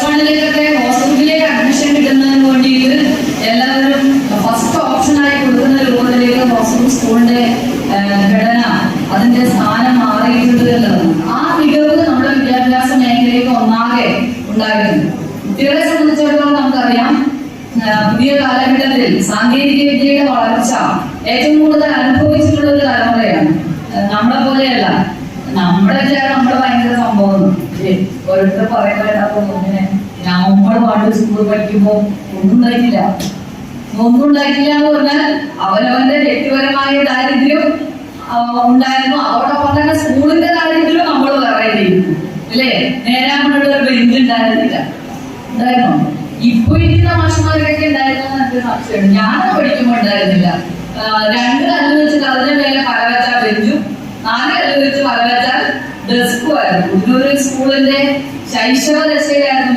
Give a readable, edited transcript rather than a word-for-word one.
+1 ഹോസ്പിറ്റലിലേക്ക് അഡ്മിഷൻ കിട്ടുന്നതിന് വേണ്ടിയിട്ട് എല്ലാവരും ഫസ്റ്റ് ഓപ്ഷനായി കൊടുക്കുന്ന രൂപത്തിലേക്ക് ഹോസ്പിറ്റൽ സ്കൂളിന്റെ ഘടന, അതിന്റെ സ്ഥാനം മാറിയിട്ടുണ്ട് എന്നുള്ളത്. ആ മികവ് നമ്മുടെ വിദ്യാഭ്യാസ മേഖലയ്ക്ക് ഒന്നാകെ ഉണ്ടായിരുന്നു. കുട്ടികളെ സംബന്ധിച്ചിടത്തോളം നമുക്കറിയാം, പുതിയ കാലഘട്ടത്തിൽ സാങ്കേതിക വിദ്യയുടെ വളർച്ച ഏറ്റവും കൂടുതൽ അനുഭവിച്ചിട്ടുള്ള ഒരു തലമുറയാണ്. നമ്മളെ പോലെയല്ല. നമ്മുടെ ഭയങ്കര സംഭവം ഓരോരുത്തർ പറയുമ്പോഴാകും ഇങ്ങനെ നമ്മൾ പാട്ട് സ്കൂൾ പഠിക്കുമ്പോ ഒന്നും ഉണ്ടായിട്ടില്ല എന്ന് പറഞ്ഞാൽ അവനവന്റെ വ്യക്തിപരമായ ദാരിദ്ര്യം ഉണ്ടായിരുന്നു. അതോടൊപ്പം തന്നെ സ്കൂളിന്റെ ദാരിദ്ര്യം നമ്മൾ പറയുന്നു അല്ലേ. നേരാമുള്ള ഒരു ബെഞ്ച് ഉണ്ടായിരുന്നില്ല. ഇപ്പൊ ഇരിക്കുന്ന മാഷന്മാരൊക്കെ ഉണ്ടായിരുന്നു എന്നൊക്കെ സംശയമുണ്ട്. ഞാനത് പഠിക്കുമ്പോ ഉണ്ടായിരുന്നില്ല. 2 കല്ല് വെച്ചിട്ട് അതിന്റെ മേലെ പലവച്ചാൽ ബെഞ്ചും 4 കല്ല് വെച്ച് പലവച്ചാൽ ഡെസ്കും ആയിരുന്നു. ഒരു സ്കൂളിന്റെ ശൈശവ ദശയിലായിരുന്നു